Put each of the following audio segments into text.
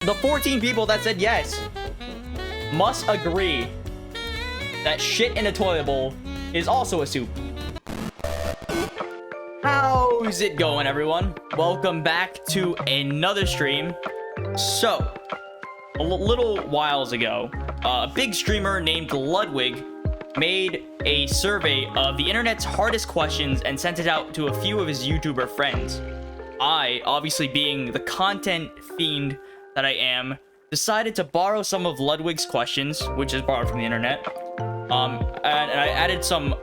The 14 people that said yes must agree that shit in a toilet bowl is also a soup. How's it going, everyone? Welcome back to another stream. So, a little whiles ago, a big streamer named Ludwig made a survey of the internet's hardest questions and sent it out to a few of his YouTuber friends. I, obviously being the content fiend that I am, decided to borrow some of Ludwig's questions, which is borrowed from the internet. And I added some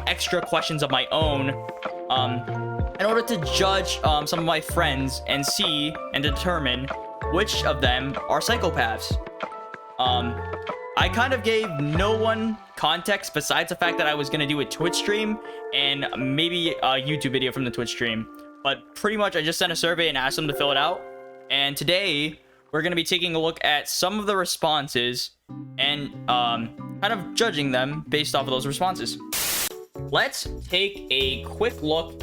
extra questions of my own in order to judge some of my friends and see and determine which of them are psychopaths. I kind of gave no one context besides the fact that I was going to do a Twitch stream and maybe a YouTube video from the Twitch stream. But pretty much I just sent a survey and asked them to fill it out. And today we're going to be taking a look at some of the responses and kind of judging them based off of those responses. Let's take a quick look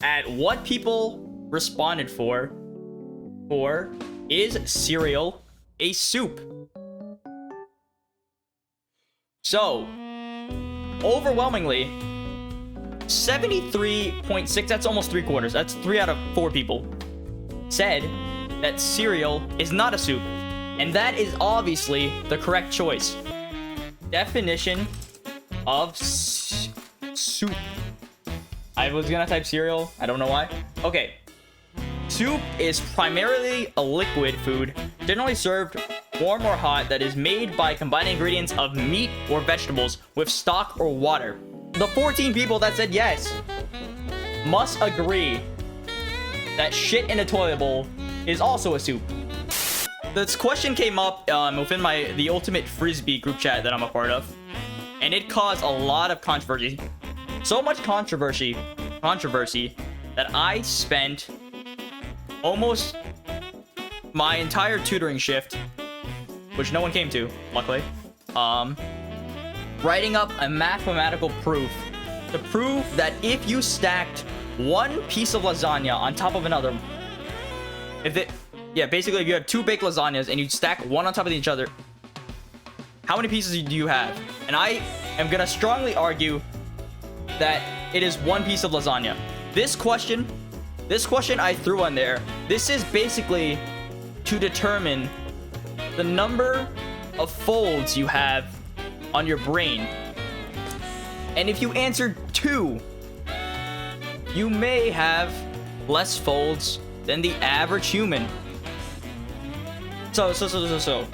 at what people responded for is cereal a soup? So, overwhelmingly, 73.6, that's almost 3/4, that's 3 out of 4 people, said that cereal is not a soup. And that is obviously the correct choice. Definition of soup. I was gonna type cereal, I don't know why. Okay. Soup is primarily a liquid food, generally served warm or hot, that is made by combining ingredients of meat or vegetables with stock or water. The 14 people that said yes must agree that shit in a toilet bowl is also a soup. This question came up within the Ultimate Frisbee group chat that I'm a part of, and it caused a lot of controversy. So much controversy that I spent almost my entire tutoring shift, which no one came to, luckily, writing up a mathematical proof to prove that if you stacked one piece of lasagna on top of another, basically if you have 2 baked lasagnas and you stack one on top of each other, how many pieces do you have? And I am gonna strongly argue that it is 1 piece of lasagna. This question I threw on there. This is basically to determine the number of folds you have on your brain. And if you answered 2, you may have less folds than the average human. So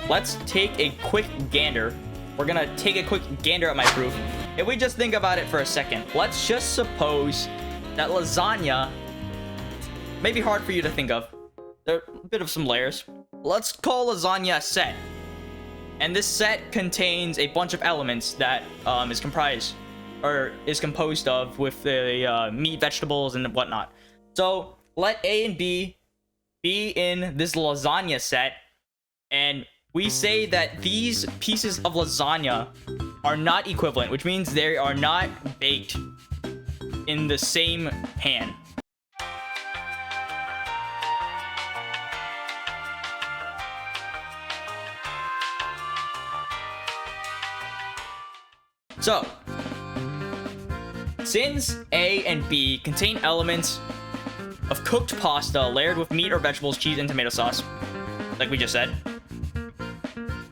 let's take a quick gander. We're gonna take a quick gander at my proof. If we just think about it for a second, let's just suppose that lasagna may be hard for you to think of. There are a bit of some layers. Let's call lasagna a set. And this set contains a bunch of elements that is composed of with the meat, vegetables, and whatnot. So let A and B be in this lasagna set, and we say that these pieces of lasagna are not equivalent, which means they are not baked in the same pan. So, since A and B contain elements of cooked pasta layered with meat or vegetables, cheese, and tomato sauce, like we just said,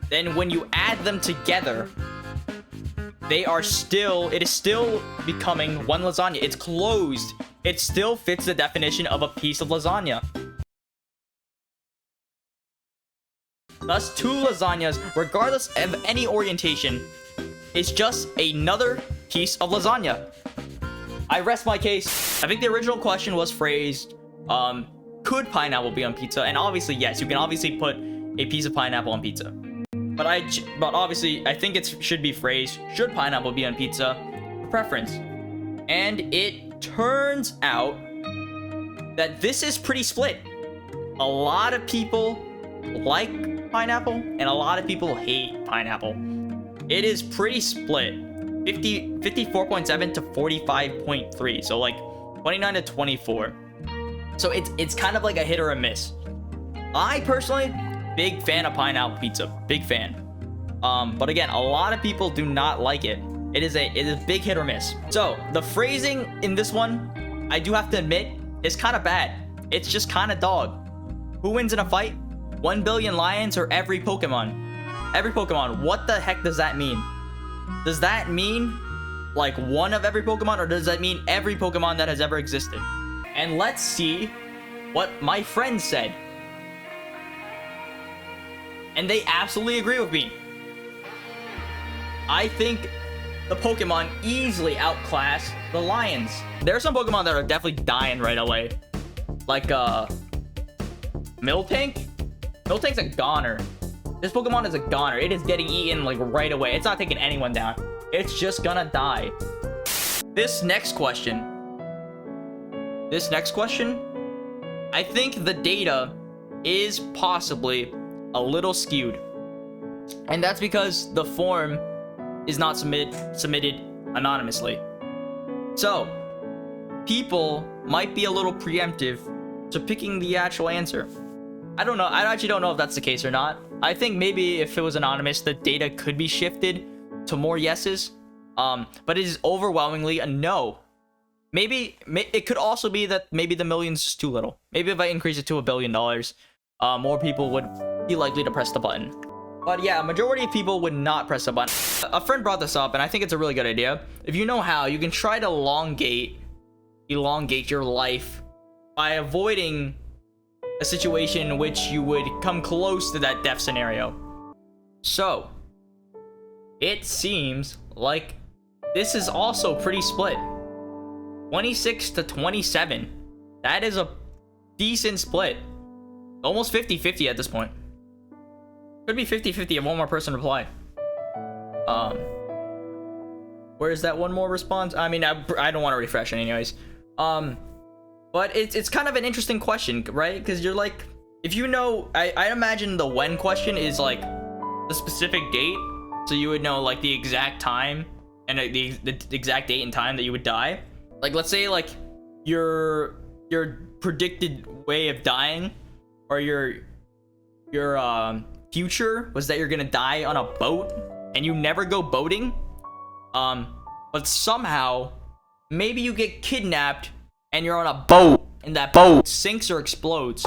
then when you add them together, it is still becoming one lasagna. It's closed. It still fits the definition of a piece of lasagna. Thus, 2 lasagnas, regardless of any orientation, is just another piece of lasagna. I rest my case. I think the original question was phrased, could pineapple be on pizza? And obviously, yes, you can obviously put a piece of pineapple on pizza. But obviously, I think it should be phrased, should pineapple be on pizza? For preference. And it turns out that this is pretty split. A lot of people like pineapple, and a lot of people hate pineapple. It is pretty split. 54.7 to 45.3. So like 29 to 24. So it's kind of like a hit or a miss. I personally big fan of pineapple pizza. Big fan. But again, a lot of people do not like it. It is a big hit or miss. So the phrasing in this one, I do have to admit, is kind of bad. It's just kind of dog. Who wins in a fight? 1 billion lions or every Pokemon? Every Pokemon. What the heck does that mean? Does that mean like one of every Pokemon, or does that mean every Pokemon that has ever existed? And let's see what my friends said. And they absolutely agree with me. I think the Pokemon easily outclass the lions. There are some Pokemon that are definitely dying right away. Like, Miltank? Miltank's a goner. This Pokemon is a goner. It is getting eaten, like, right away. It's not taking anyone down. It's just gonna die. This next question, I think the data is possibly a little skewed. And that's because the form is not submitted anonymously. So, people might be a little preemptive to picking the actual answer. I don't know. I actually don't know if that's the case or not. I think maybe if it was anonymous, the data could be shifted to more yeses. But it is overwhelmingly a no. Maybe it could also be that maybe the million's is too little. Maybe if I increase it to $1 billion, more people would be likely to press the button. But yeah, a majority of people would not press the button. A friend brought this up, and I think it's a really good idea. If you know how, you can try to elongate your life by avoiding a situation in which you would come close to that death scenario. So, it seems like this is also pretty split. 26 to 27. That is a decent split. Almost 50-50 at this point. Could be 50-50 if one more person reply. Where is that one more response? I mean, I don't want to refresh it anyways. But it's kind of an interesting question, right? Because you're like, if you know, I imagine the when question is like the specific date, so you would know like the exact time and the exact date and time that you would die. Like, let's say like your predicted way of dying, or your future was that you're gonna die on a boat and you never go boating. But somehow maybe you get kidnapped and you're on a boat and that boat sinks or explodes.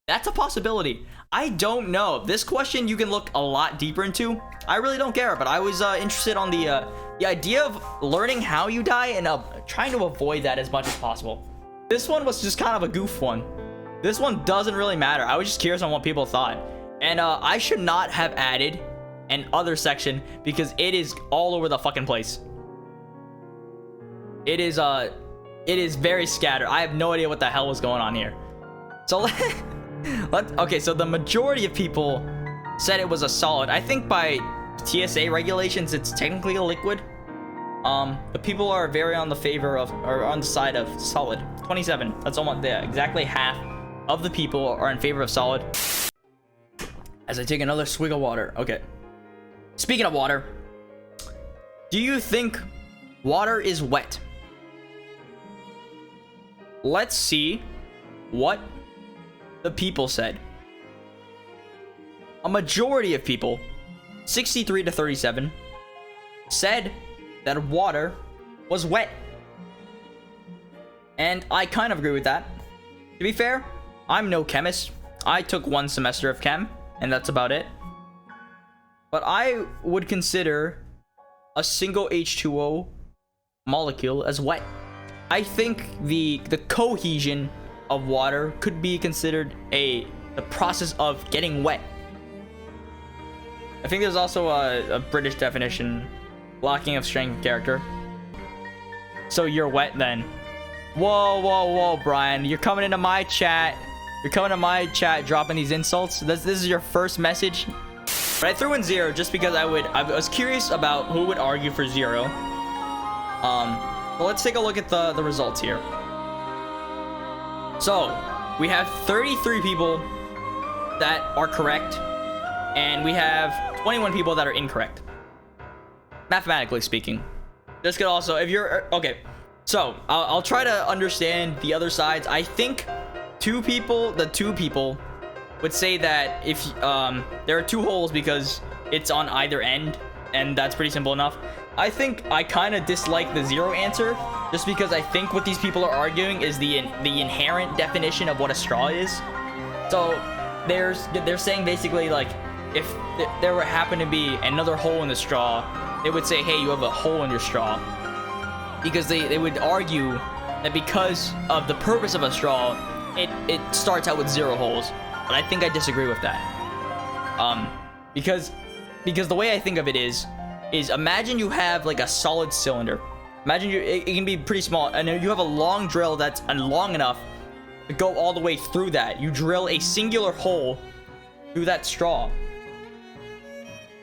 That's a possibility. I don't know. This question you can look a lot deeper into. I really don't care, but I was interested on the idea of learning how you die and trying to avoid that as much as possible. This one was just kind of a goof one. This one doesn't really matter. I was just curious on what people thought. And I should not have added an other section because it is all over the fucking place. It is very scattered. I have no idea what the hell was going on here. So okay, so the majority of people said it was a solid. I think by TSA regulations, it's technically a liquid. But people are very on the favor of, or on the side of solid. 27. That's almost there. Exactly half of the people are in favor of solid. As I take another swig of water. Okay. Speaking of water, do you think water is wet? Let's see what the people said. A majority of people, 63 to 37, said that water was wet. And I kind of agree with that. To be fair, I'm no chemist. I took one semester of chem, and that's about it. But I would consider a single H2O molecule as wet. I think the cohesion of water could be considered the process of getting wet. I think there's also a British definition, lacking of strength of character. So you're wet then. Whoa, Brian. You're coming into my chat. You're coming to my chat dropping these insults. This is your first message. But I threw in 0 just because I was curious about who would argue for 0. But let's take a look at the results here. So, we have 33 people that are correct, and we have 21 people that are incorrect. Mathematically speaking. This could also, if you're, okay. So, I'll try to understand the other sides. I think the two people would say that if there are 2 holes because it's on either end, and that's pretty simple enough. I think I kind of dislike the 0 answer, just because I think what these people are arguing is the inherent definition of what a straw is. So they're saying basically, like, if there were happen to be another hole in the straw, they would say, hey, you have a hole in your straw, because they would argue that because of the purpose of a straw, it starts out with 0 holes. But I think I disagree with that. Because the way I think of it is imagine you have like a solid cylinder. Imagine it can be pretty small, and you have a long drill that's long enough to go all the way through that. You drill a singular hole through that straw.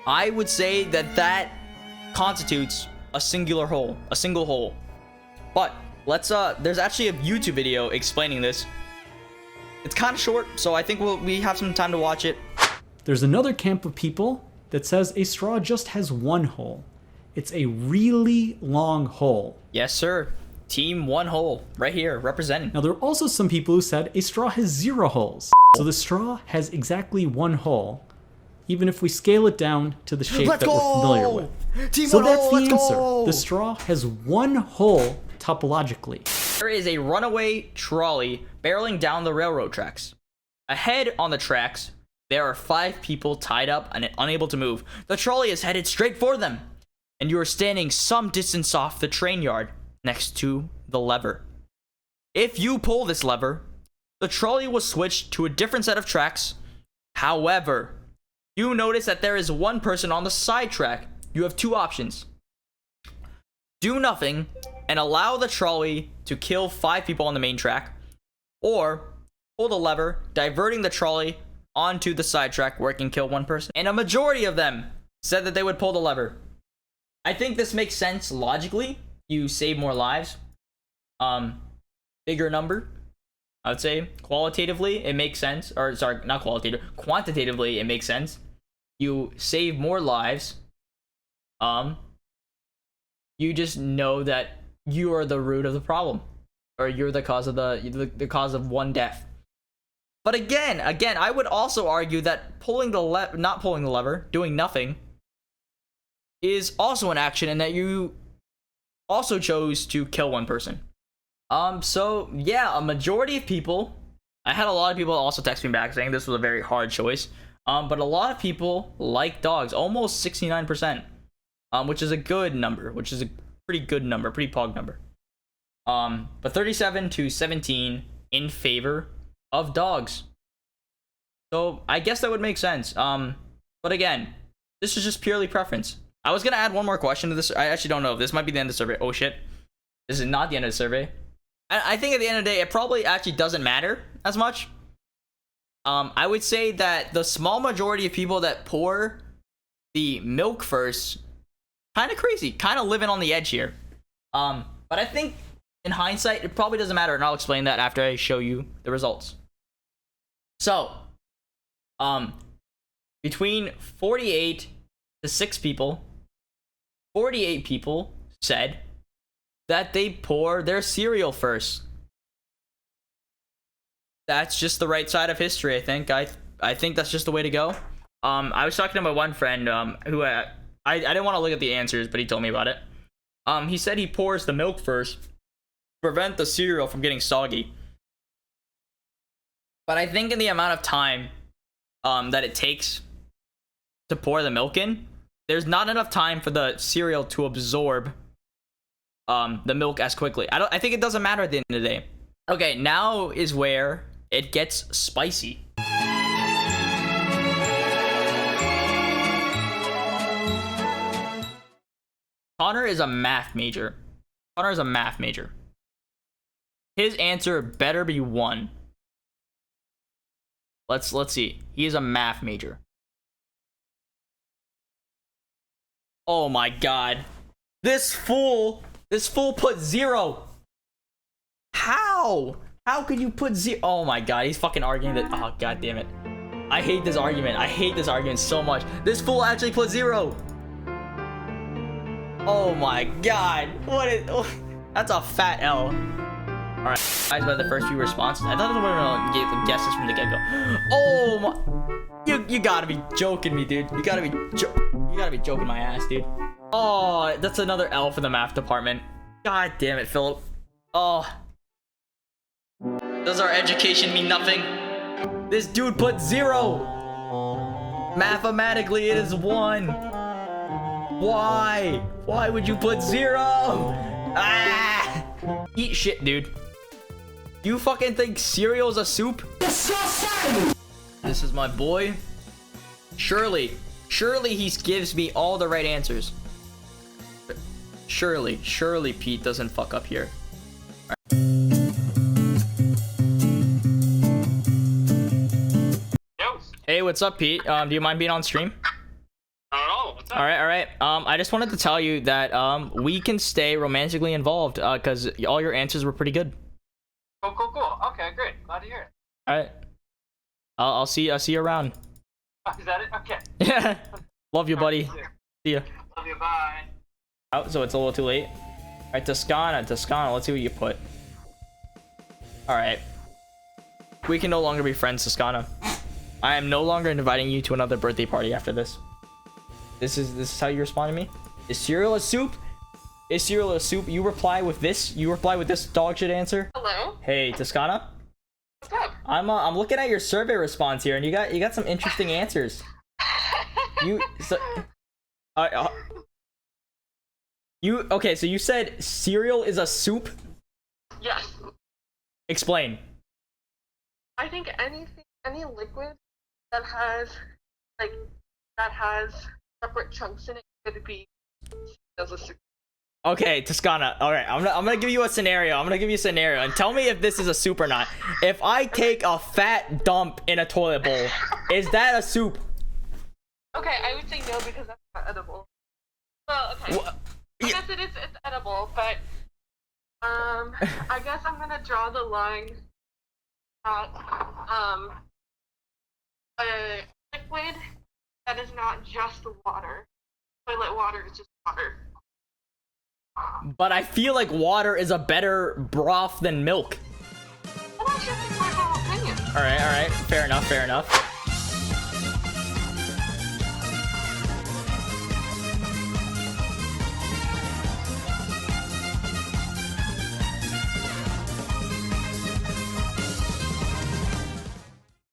I would say that constitutes a single hole. But let's there's actually a YouTube video explaining this. It's kind of short, so I think we have some time to watch it. There's another camp of people that says a straw just has 1 hole. It's a really long hole. Yes, sir. Team 1 hole, right here, representing. Now, there are also some people who said a straw has 0 holes. So the straw has exactly 1 hole, even if we scale it down to the shape that we're familiar with. Team so 1 that's hole, the let's answer. go! The straw has 1 hole topologically. There is a runaway trolley barreling down the railroad tracks. Ahead on the tracks, there are 5 people tied up and unable to move. The trolley is headed straight for them, and you are standing some distance off the train yard next to the lever. If you pull this lever, the trolley will switch to a different set of tracks. However, you notice that there is 1 person on the side track. You have 2 options. Do nothing and allow the trolley to kill 5 people on the main track, or pull the lever, diverting the trolley onto the side track where it can kill 1 person. And a majority of them said that they would pull the lever. I think this makes sense logically. You save more lives. Bigger number, I would say. Qualitatively, it makes sense. Or sorry, not qualitative. Quantitatively, it makes sense. You save more lives. You just know that you are the root of the problem, or you're the cause of the cause of 1 death. But again, I would also argue that not pulling the lever, doing nothing, is also an action, and that you also chose to kill 1 person. So yeah, a majority of people, I had a lot of people also text me back saying this was a very hard choice. But a lot of people like dogs, almost 69%, which is a good number, which is a pretty good number, pretty pog number. But 37 to 17 in favor of dogs. So I guess that would make sense. But again, this is just purely preference. I was gonna add 1 more question to this. I actually don't know if this might be the end of the survey. Oh shit, this is not the end of the survey. I think at the end of the day, it probably actually doesn't matter as much. I would say that the small majority of people that pour the milk first, kind of crazy, kind of living on the edge here. But I think in hindsight, it probably doesn't matter, and I'll explain that after I show you the results. So, between 48 to 6 people, 48 people said that they pour their cereal first. That's just the right side of history, I think. I think that's just the way to go. I was talking to my one friend who I didn't want to look at the answers, but he told me about it. He said he pours the milk first to prevent the cereal from getting soggy. But I think in the amount of time that it takes to pour the milk in, there's not enough time for the cereal to absorb the milk as quickly. I think it doesn't matter at the end of the day. Okay, now is where it gets spicy. Connor is a math major. His answer better be 1. Let's see. He is a math major. Oh my god. This fool put 0. How could you put 0? Oh my god, he's fucking arguing that. Oh god damn it. I hate this argument. I hate this argument so much. This fool actually put 0. Oh my god. What is... Oh, that's a fat L. All right, guys, by the first few responses, I thought we were gonna get some guesses from the get-go. Oh my, you gotta be joking me, dude. You gotta be joking my ass, dude. Oh, that's another L for the math department. God damn it, Philip. Oh, does our education mean nothing? This dude put 0. Mathematically, it is 1. Why? Why would you put 0? Ah! Eat shit, dude. You fucking think cereal's a soup? This is my boy. Surely he gives me all the right answers. Surely Pete doesn't fuck up here. Hey, what's up, Pete? Do you mind being on stream? Not at all. What's up? All right. I just wanted to tell you that we can stay romantically involved because all your answers were pretty good. Cool. Okay, great. Glad to hear it. All right. I'll see you around. Is that it? Okay. Yeah. Love you, buddy. See ya. Love you. Bye. Oh, so it's a little too late. All right, Toscana. Let's see what you put. All right. We can no longer be friends, Toscana. I am no longer inviting you to another birthday party after this. This is how you respond to me? Is cereal a soup? Is cereal a soup? You reply with this. You reply with this dog shit answer. Hello. Hey, Toscana. What's up? I'm looking at your survey response here, and you got some interesting answers. Okay? So you said cereal is a soup. Yes. Explain. I think any liquid that has separate chunks in it could be as a soup. Okay, Toscana. All right, I'm gonna give you a scenario. And tell me if this is a soup or not. If I take a fat dump in a toilet bowl, is that a soup? Okay, I would say no because that's not edible. Well, okay. I guess it's edible, but I guess I'm gonna draw the line at a liquid that is not just water. Toilet water is just water. But I feel like water is a better broth than milk. Well, that's just my personal opinion. All right. Fair enough.